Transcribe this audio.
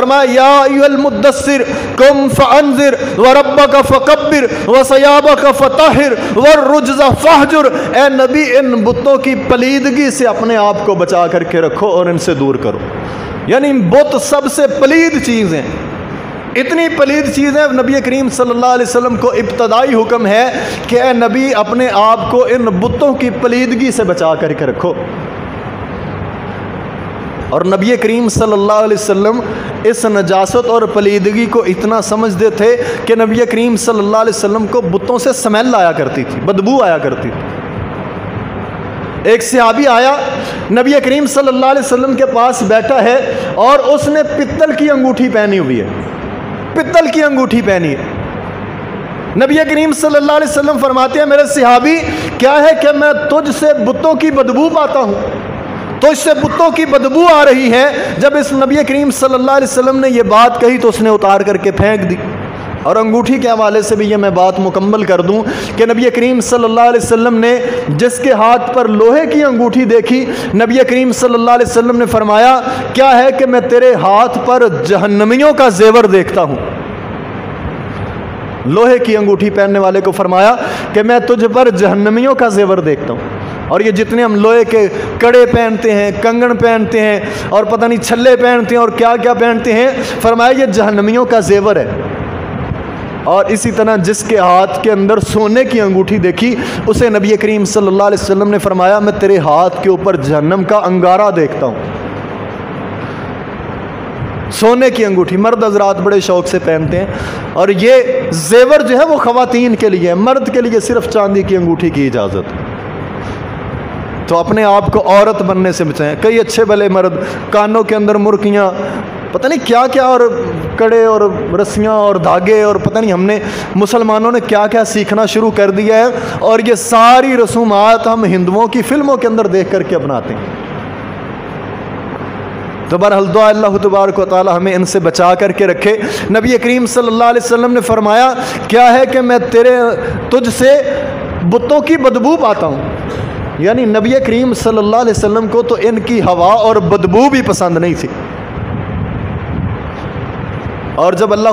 فرمایا یا ایھا المدثر قم فانذر وربک فکبر وثیابک فطہر والرجز فاہجر، اے نبی ان بتوں کی پلیدگی سے اپنے آپ کو بچا کر کے رکھو اور ان سے دور کرو۔ یعنی بت سب سے پلید چیز ہیں، اتنی پلید چیزیں نبی کریم صلی اللہ علیہ وسلم کو ابتدائی حکم ہے کہ اے نبی اپنے آپ کو ان بتوں کی پلیدگی سے بچا کر کے رکھو۔ اور نبی کریم صلی اللہ علیہ وسلم اس نجاست اور پلیدگی کو اتنا سمجھتے تھے کہ نبی کریم صلی اللہ علیہ وسلم کو بتوں سے سمیل آیا کرتی تھی، بدبو آیا کرتی تھی۔ ایک صحابی آیا نبی کریم صلی اللہ علیہ وسلم کے پاس بیٹھا ہے اور اس نے پتل کی انگوٹھی پہنی ہوئی ہے، پتل کی انگوٹھی پہنی ہے۔ نبی کریم صلی اللہ علیہ وسلم فرماتے ہیں میرے صحابی کیا ہے کہ میں تجھ سے بتوں کی بدبو پاتا ہوں، تو اس سے بتوں کی بدبو آ رہی ہے۔ جب اس نبی کریم صلی اللہ علیہ وسلم نے یہ بات کہی تو اس نے اتار کر کے پھینک دی۔ اور انگوٹھی کے حوالے سے بھی یہ میں بات مکمل کر دوں کہ نبی کریم صلی اللہ علیہ وسلم نے جس کے ہاتھ پر لوہے کی انگوٹھی دیکھی، نبی کریم صلی اللہ علیہ وسلم نے فرمایا کیا ہے کہ میں تیرے ہاتھ پر جہنمیوں کا زیور دیکھتا ہوں۔ لوہے کی انگوٹھی پہننے والے کو فرمایا کہ میں تجھ پر جہنمیوں کا زیور دیکھتا ہوں۔ اور یہ جتنے ہم لوہے کے کڑے پہنتے ہیں، کنگن پہنتے ہیں اور پتہ نہیں چھلے پہنتے ہیں اور کیا کیا پہنتے ہیں، فرمایا یہ جہنمیوں کا زیور ہے۔ اور اسی طرح جس کے ہاتھ کے اندر سونے کی انگوٹھی دیکھی اسے نبی کریم صلی اللہ علیہ وسلم نے فرمایا میں تیرے ہاتھ کے اوپر جہنم کا انگارہ دیکھتا ہوں۔ سونے کی انگوٹھی مرد حضرات بڑے شوق سے پہنتے ہیں، اور یہ زیور جو ہے وہ خواتین کے لیے، مرد کے لیے صرف چاندی کی انگوٹھی کی اجازت ہے۔ تو اپنے آپ کو عورت بننے سے بچائیں۔ کئی اچھے بھلے مرد کانوں کے اندر مرکیاں، پتہ نہیں کیا کیا، اور کڑے اور رسیاں اور دھاگے، اور پتہ نہیں ہم نے مسلمانوں نے کیا کیا سیکھنا شروع کر دیا ہے، اور یہ ساری رسومات ہم ہندوؤں کی فلموں کے اندر دیکھ کر کے اپناتے ہیں۔ تو بہرحال دعا اللہ تبارک و تعالی ہمیں ان سے بچا کر کے رکھے۔ نبی کریم صلی اللہ علیہ وسلم نے فرمایا کیا ہے کہ میں تجھ سے بتوں کی بدبو پاتا ہوں۔ یعنی نبی کریم صلی اللہ علیہ وسلم کو تو ان کی ہوا اور بدبو بھی پسند نہیں تھی۔ اور جب اللہ